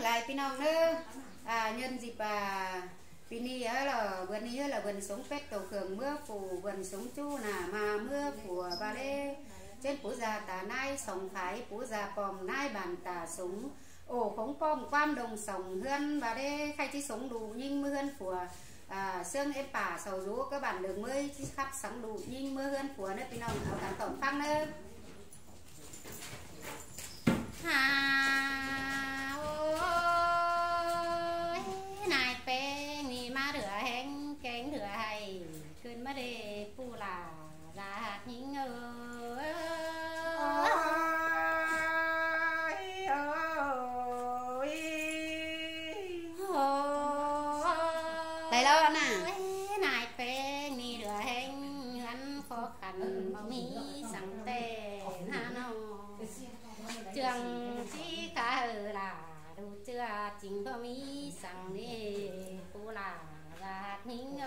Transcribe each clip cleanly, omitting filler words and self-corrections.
lại pin ông nữa nhân dịp pin đi là vườn sống pet cầu cường mưa phủ vườn sống chu nà mà mưa của bà lê trên phố già tà nai sòng thái phố già pòm nai bàn tà súng ổ khống pom quam đồng sòng hươn bà đê khai chi sống đủ nhưng mưa hươn của xương em pả sầu rú các bạn đường mới khắp sáng đủ nhưng mưa hươn của nơi pin ông ở tảng tổng phăng nữa này pe ni má rửa hén kén rửa hay cơn má đê pu là ra hạt những đây lo nè này pe ni rửa hén hắn khó khăn mà mi sẵn tè ha nó trường chỉ cả là đủ chưa chính có mi sẵn đi pu là ra hạt những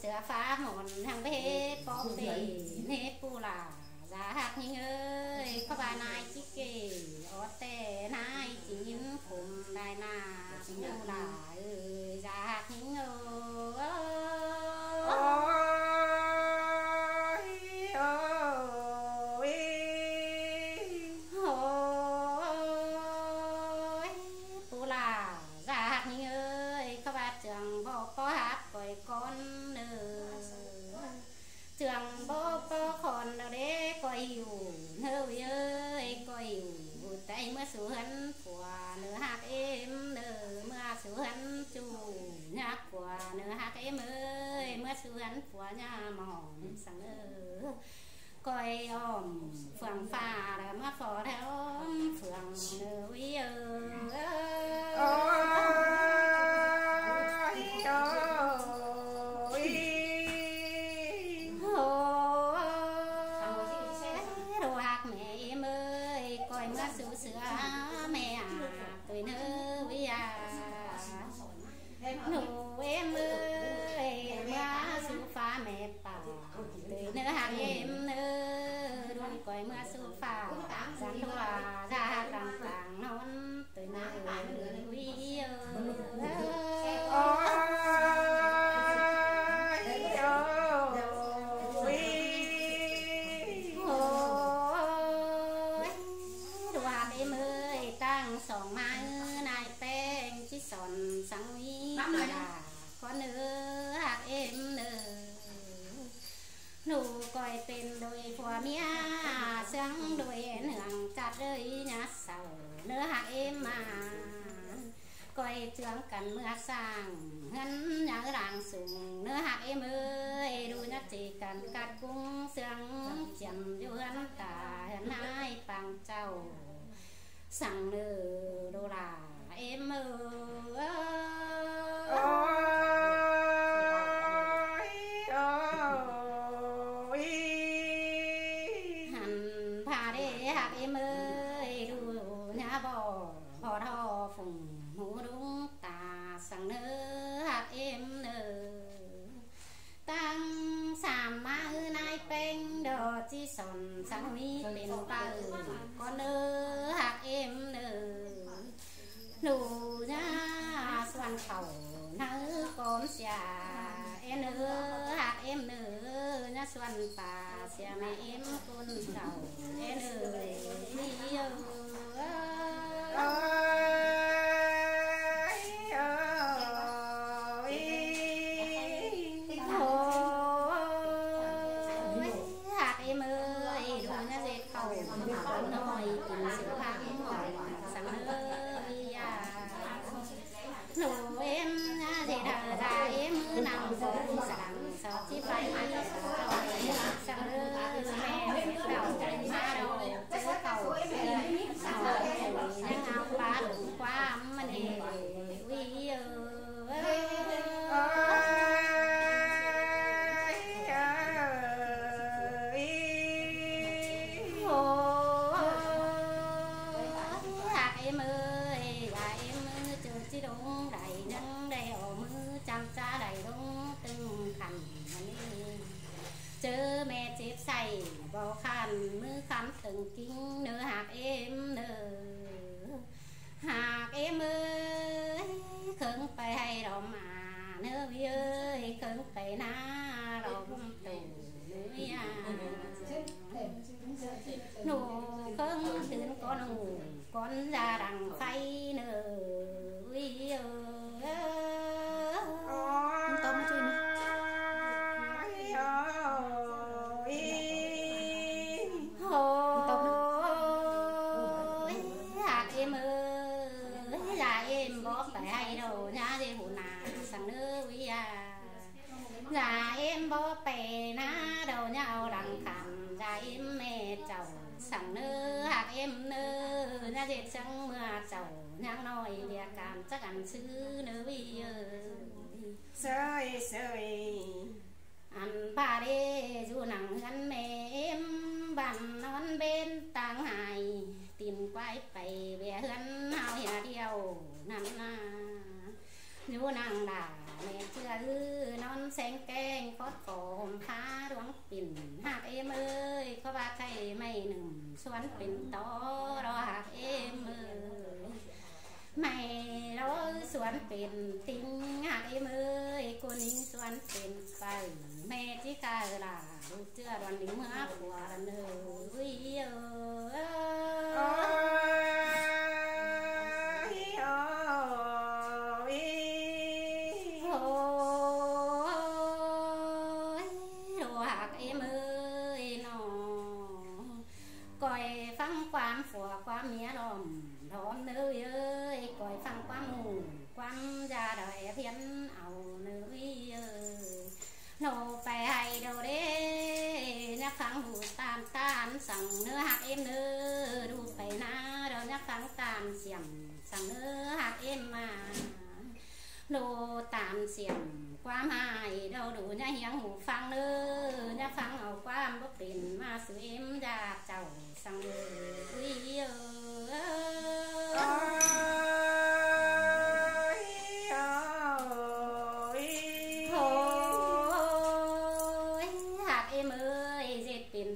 sửa phá hồn hàng bê có bể nê pu là giá hạt những ơi có bà này chỉ kể ở tè này chỉ những cùng đại nà pu là ơi giá hạt những pu là giá hạt những ơi có bà trường bỏ có hát coi con trường bố có con đâu đấy coi hiểu hơi ơi coi hiểu tay mưa xuống hân của nửa hạt em nửa mưa xuống hân chủ nhạc của nửa hạt em ơi mưa xuống hân của nhà mỏng sáng ơ coi ôm phường phà đã mất phò theo phường nửa quý sữa mẹ tuổi nữ với nụ em ơi mưa su pha mẹ bà tuổi nữ hàng em nữ đôi coi mưa su pha dán đua ra càng càng non tuổi nữ quý sòng mai này pen chỉ sòn sáng uy là con nữ hạt em nữ nụ coi tên đôi phò mía sáng đôi hưởng chặt rơi nhà sầu nữ hạt em mà coi trường cần mưa sang ngân nhớ ràng sùng nữ hạt em ơi đôi nhát chỉ cần cắt cung sương chầm vô hân cả hân hai bằng trầu sang nửa đô là em ơi hẳn pha đê hạt em ơi đu nhà bò họ thò phùng hú đúng ta sang nửa hạt em nửa tăng sàm ma hư nai pen đò chi sòn sang mi bên ta con nửa hạt em nửa nụ nhá xoan khẩu nỡ con xà em nửa hạt em nửa nhá xoan bà xà mẹ em con khẩu em nửa nụ em thì thở ra em nằm xuống sẵn sợ chi phải sang mẹ đầu ma đầu chứ cầu nhưng học ba đủ quá mình uy em ơi là em chưa chi đúng đầy nâng đầy ổ mưa chăm cha đầy đúng từng khăn chớ mẹ chết say bỏ khăn mưa khăn từng kinh nửa hạt em nửa hạt em ơi khấn phải hay đó mà nửa ơi khấn phải na đó bông tù nửa ya nụ khấn thương con ra đằng khay nửa ơi tôm nó chui nữa em ơi là em bó phải hay đâu nhá đi hủ nà sang nước quý à là em bó bè ná đầu nhau đằng khăn là em mẹ chầu sang nước hạt em nơ nhá dệt trắng mưa chầu nhang nói bia cam chắc ăn xứ nước quý ơi sơi ăn ba đê dù nặng gắn mẹ em bàn non bên tàng hài tìm quay phải về hân hao nhà điều nằm na dù nặng đà mẹ chưa non sen keng phót phồm phá đoán pin hạt em ơi có ba cây mây nừng xoắn pin to đó hạt em ơi mày đó xoắn pin tính hạt em ơi cô nín xoắn pin phải mẹ chỉ cả là chưa đoàn lính mưa của nơi coi phăng quan phùa qua mía đòn đón nơi ơi coi phăng quan mù quan ra đời thiên ảo nơi ơi nô phải hay đâu đấy nhắc phăng đủ tan tan sang nơ hạt em nơ đủ phải na đâu nhắc phăng tan xiềm sang nơ hạt em mà nô tan xiềm qua mai đâu đủ nhá hiếng hủ phăng nơ nhắc phăng ở qua bốc tiền mà sự em ra chầu sang nơ quý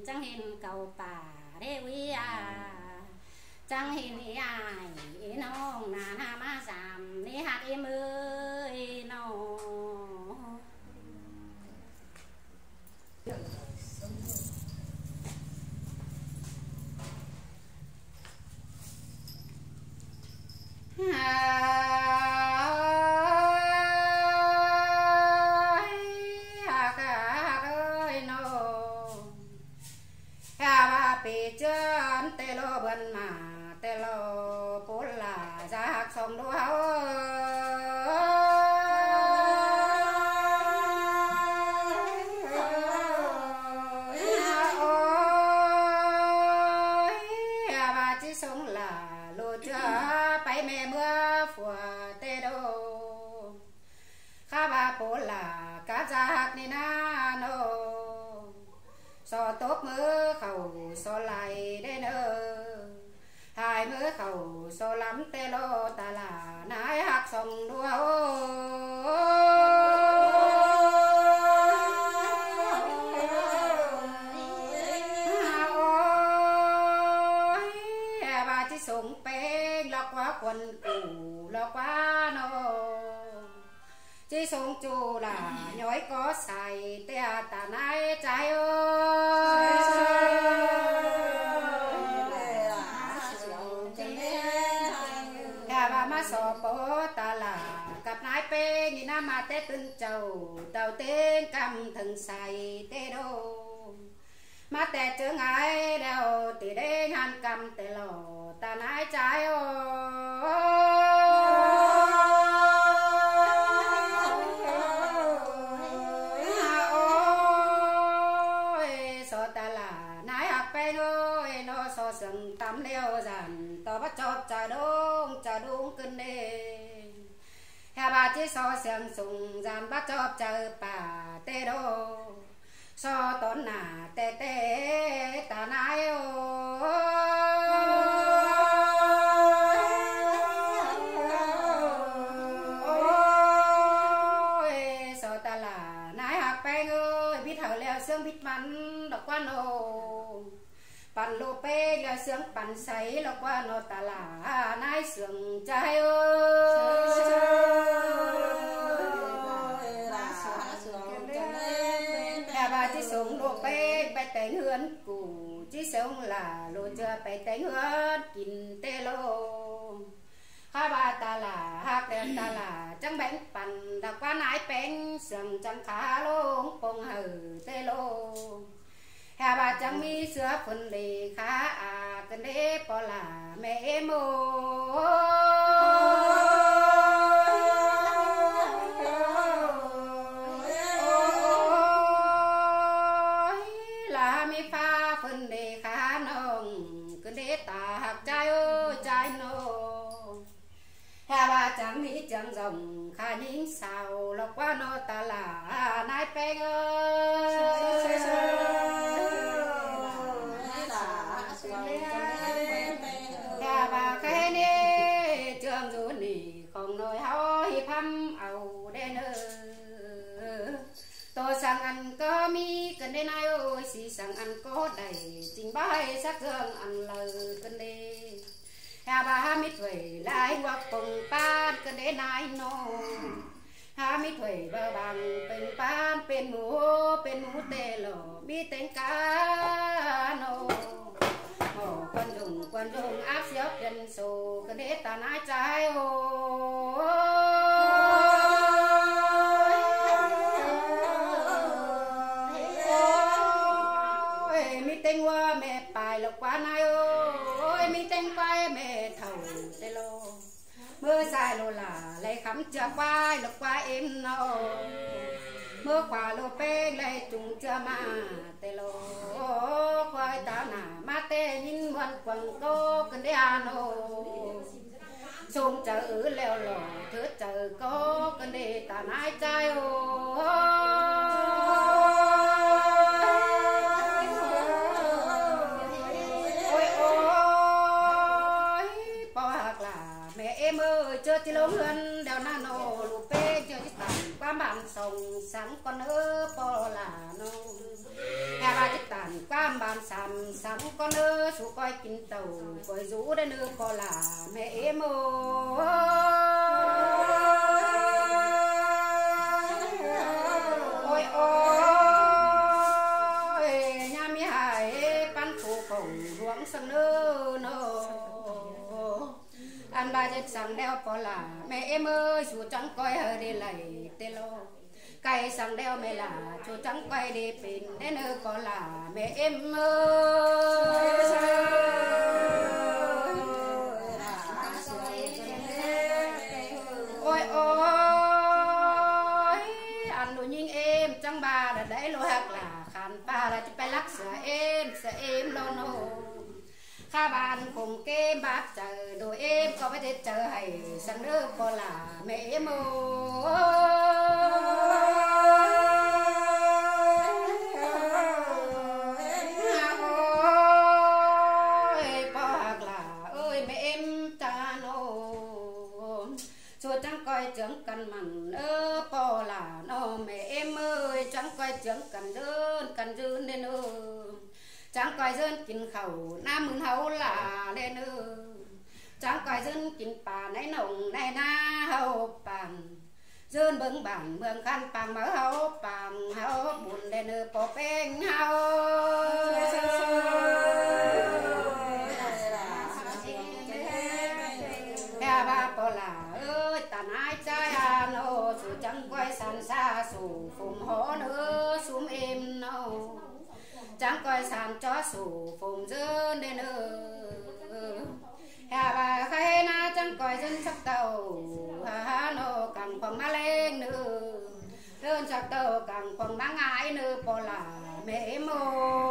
chẳng hình cầu bà đê quý à chẳng hình ai nông nà na má giảm ní hạt em ơi nó chân tê lô bần mà tê lô bốn là giác sông đô háo bà chỉ sống là lô chưa bay mẹ mưa phùa tê đô khá bà bốn là cá giác nê na nô so tốt mưa khẩu so lại đến hai mưa khẩu so lắm tê lô ta là nái hạt sông đua bà chỉ sống bên lo quá quần củ lo quá nô chỉ sống chu là nhói có xài tê ta nái trái ơi bà má sò bố ta là cặp nái pê nhìn nam mà tê từng chầu tàu tên cầm thần xài tê đô má tê chữ ngái đeo tỉ đê hàn cầm tê lò ta nái trái sừng tắm leo dàn tao bắt chọt trà đông cân đê hà bà chỉ so sừng sùng dàn bắt chọt trà bà tê đô so tốn nà tê tê ta nái ôi so ta là mắn đọc qua nôปั่นโลเป้แล้วเสียงปั่นใสแล้วว่าโนตาลานายเสียงใจเอ้ยแต่ว่าที่ส่งโลเป้ไปแต่งเฮือนกูที่ส่งล่ะโลเจอไปแต่งเฮือนกินเตโลข้าบาตาลาฮักเดินตาลาจังแบ่งปั่นดักว่านายเป็นเสียงจังขาลงปงหือเตโลhà bà chẳng mi sữa phần lì khá à cần đế bỏ là mẹ mô là mi pha phần lì khá nồng cần đế tà hạt trai ơi trai nô hà bà chẳng mi chẳng rồng khá những sao lọc qua nô ta là nai pen ơi bà cái nè trường dù nì không nói hỏi phăm ầu đen tôi sang ăn có mi cần đến ai ơi xì sang ăn có đầy trình bày sắc gương ăn lời cần đi hà bà mi tuổi lại hoặc cùng pan cần đến ai nô hà mi tuổi bờ bằngเป็นpanเป็นหมูเตลมีเต็งกาโนquân dùng áp xếp chân sổ cái đế ta nái trái ôi mi tên qua mẹ bài lộc quá nai ôi mi tên quay mẹ thầu tê lô mưa dài lô là lấy khắm chưa quay lộc quá em nô mưa quả lô bê lấy trùng chưa mà tê lô quay ta nà ma tê nhìn muôn quần cô cần đế à nô xung chợ leo lò thứ chợ có cần đế ta nái trai ôi bỏ hạc là mẹ em ơi chưa chỉ lông hơn đeo na nô lù bê chưa chỉ tầm qua bàn sông sáng con ơ bỏ là nô hà ba chiếc tàn qua bàn sàm sắm con ơ chú coi kinh tàu coi rú đến nơi có là mẹ em ơi ôi nhà mi hải pan phụ khổng ruộng sân nơ nô ăn ba chiếc sẵn đeo có là mẹ em ơi chú trắng coi hơi đi lầy tê lô cây sang đeo mẹ là chú trắng quay đi pin đến nơi có là mẹ em ơi ôi ăn đồ nhìn em trắng ba đã đấy lô hạt là khăn ba là chỉ phải lắc sợ em lo nô kha bàn cùng cái bát chờ đồ em có thể chờ hay sang nước có là mẹ em ơi chẳng cần mặn po là nó mẹ em ơi chẳng coi chẳng cần đơn cần dư nên chẳng coi dân kín khẩu nam mừng hậu là nên chẳng coi dân kín bà nấy nồng này na hậu bằng dân bưng bằng mường khăn bằng mở hậu bằng hậu buồn nên po beng hậu ba po là ơi ta nái trái à nô su chẳng quay sàn xa su phùng hó nữa xuống em nô chẳng coi sàn cho su phùng dơn đến hà bà khai na chẳng coi dân sắc tàu hà nô càng phòng má lên nữa đơn sắc tàu càng phòng má ngái nữa po là mẹ mô